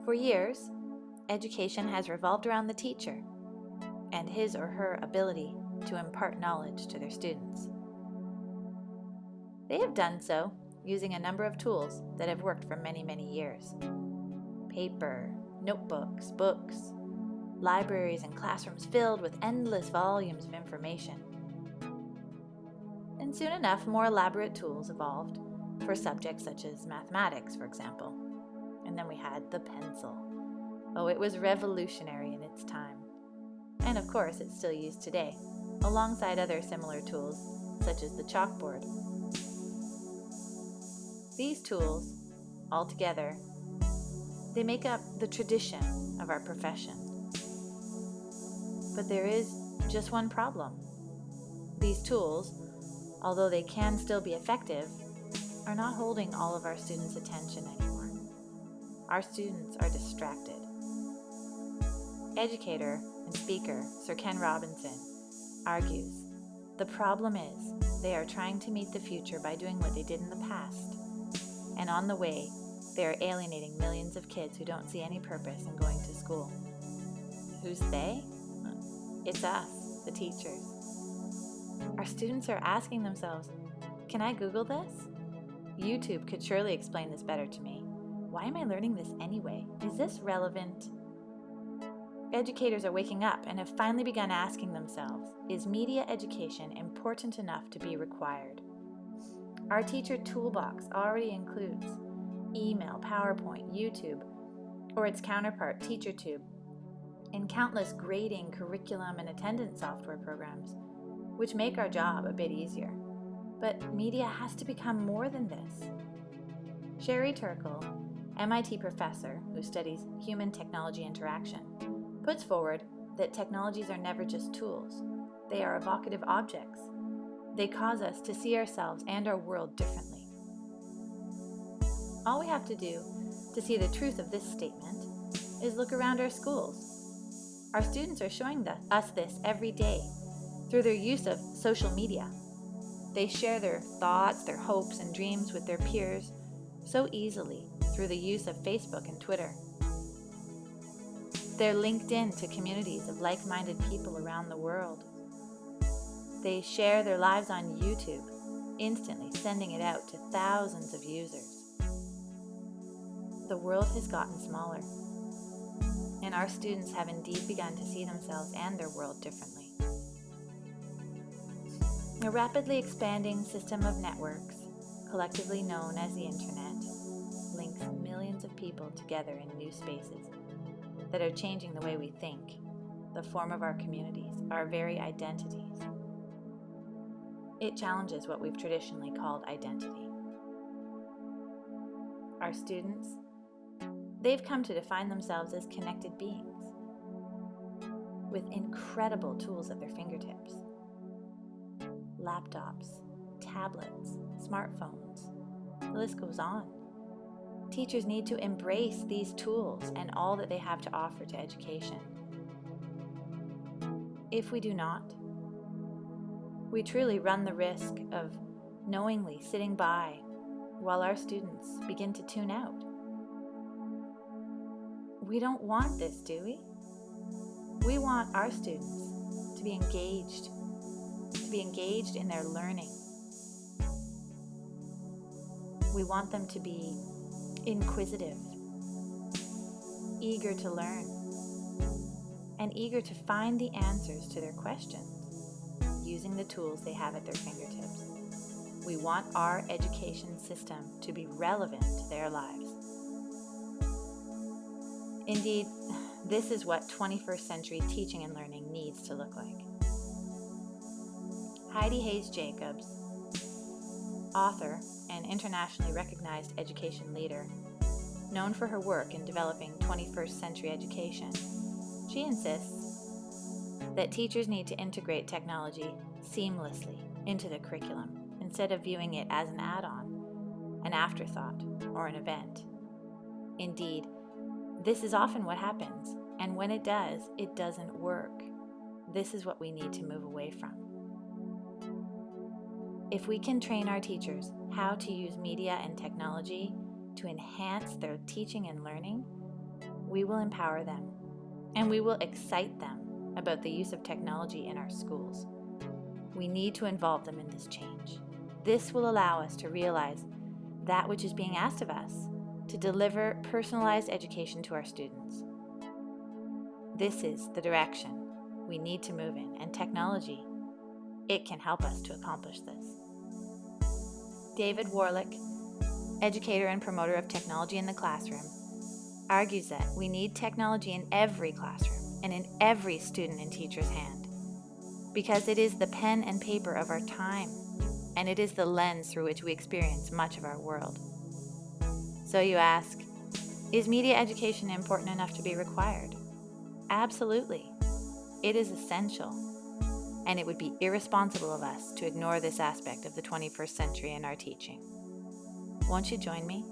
For years, education has revolved around the teacher and his or her ability to impart knowledge to their students. They have done so using a number of tools that have worked for many, many years. Paper, notebooks, books, libraries and classrooms filled with endless volumes of information. And soon enough, more elaborate tools evolved for subjects such as mathematics, for example. And then we had the pencil. Oh, it was revolutionary in its time. And of course, it's still used today, alongside other similar tools, such as the chalkboard. These tools, altogether, they make up the tradition of our profession. But there is just one problem. These tools, although they can still be effective, are not holding all of our students' attention anymore. Our students are distracted. Educator and speaker Sir Ken Robinson argues, the problem is they are trying to meet the future by doing what they did in the past. And on the way, they are alienating millions of kids who don't see any purpose in going to school. Who's they? It's us, the teachers. Our students are asking themselves, can I Google this? YouTube could surely explain this better to me. Why am I learning this anyway? Is this relevant? Educators are waking up and have finally begun asking themselves, is media education important enough to be required? Our teacher toolbox already includes email, PowerPoint, YouTube, or its counterpart, TeacherTube, and countless grading, curriculum, and attendance software programs, which make our job a bit easier. But media has to become more than this. Sherry Turkle, MIT professor who studies human technology interaction, puts forward that technologies are never just tools. They are evocative objects. They cause us to see ourselves and our world differently. All we have to do to see the truth of this statement is look around our schools. Our students are showing us this every day through their use of social media. They share their thoughts, their hopes, and dreams with their peers so easily through the use of Facebook and Twitter. They're linked in to communities of like-minded people around the world. They share their lives on YouTube, instantly sending it out to thousands of users. The world has gotten smaller, and our students have indeed begun to see themselves and their world differently. A rapidly expanding system of networks, collectively known as the Internet, links millions of people together in new spaces that are changing the way we think, the form of our communities, our very identities. It challenges what we've traditionally called identity. Our students, they've come to define themselves as connected beings with incredible tools at their fingertips. Laptops, tablets, smartphones, the list goes on. Teachers need to embrace these tools and all that they have to offer to education. If we do not, we truly run the risk of knowingly sitting by while our students begin to tune out. We don't want this, do we? We want our students to be engaged in their learning. We want them to be inquisitive, eager to learn, and eager to find the answers to their questions using the tools they have at their fingertips. We want our education system to be relevant to their lives. Indeed, this is what 21st century teaching and learning needs to look like. Heidi Hayes Jacobs, author and internationally recognized education leader, known for her work in developing 21st century education, she insists that teachers need to integrate technology seamlessly into the curriculum instead of viewing it as an add-on, an afterthought, or an event. Indeed, this is often what happens, and when it does, it doesn't work. This is what we need to move away from. If we can train our teachers how to use media and technology to enhance their teaching and learning, we will empower them, and we will excite them about the use of technology in our schools. We need to involve them in this change. This will allow us to realize that which is being asked of us, to deliver personalized education to our students. This is the direction we need to move in, and technology, it can help us to accomplish this. David Warlick, educator and promoter of technology in the classroom, argues that we need technology in every classroom and in every student and teacher's hand, because it is the pen and paper of our time, and it is the lens through which we experience much of our world. So you ask, is media education important enough to be required? Absolutely. It is essential, and it would be irresponsible of us to ignore this aspect of the 21st century in our teaching. Won't you join me?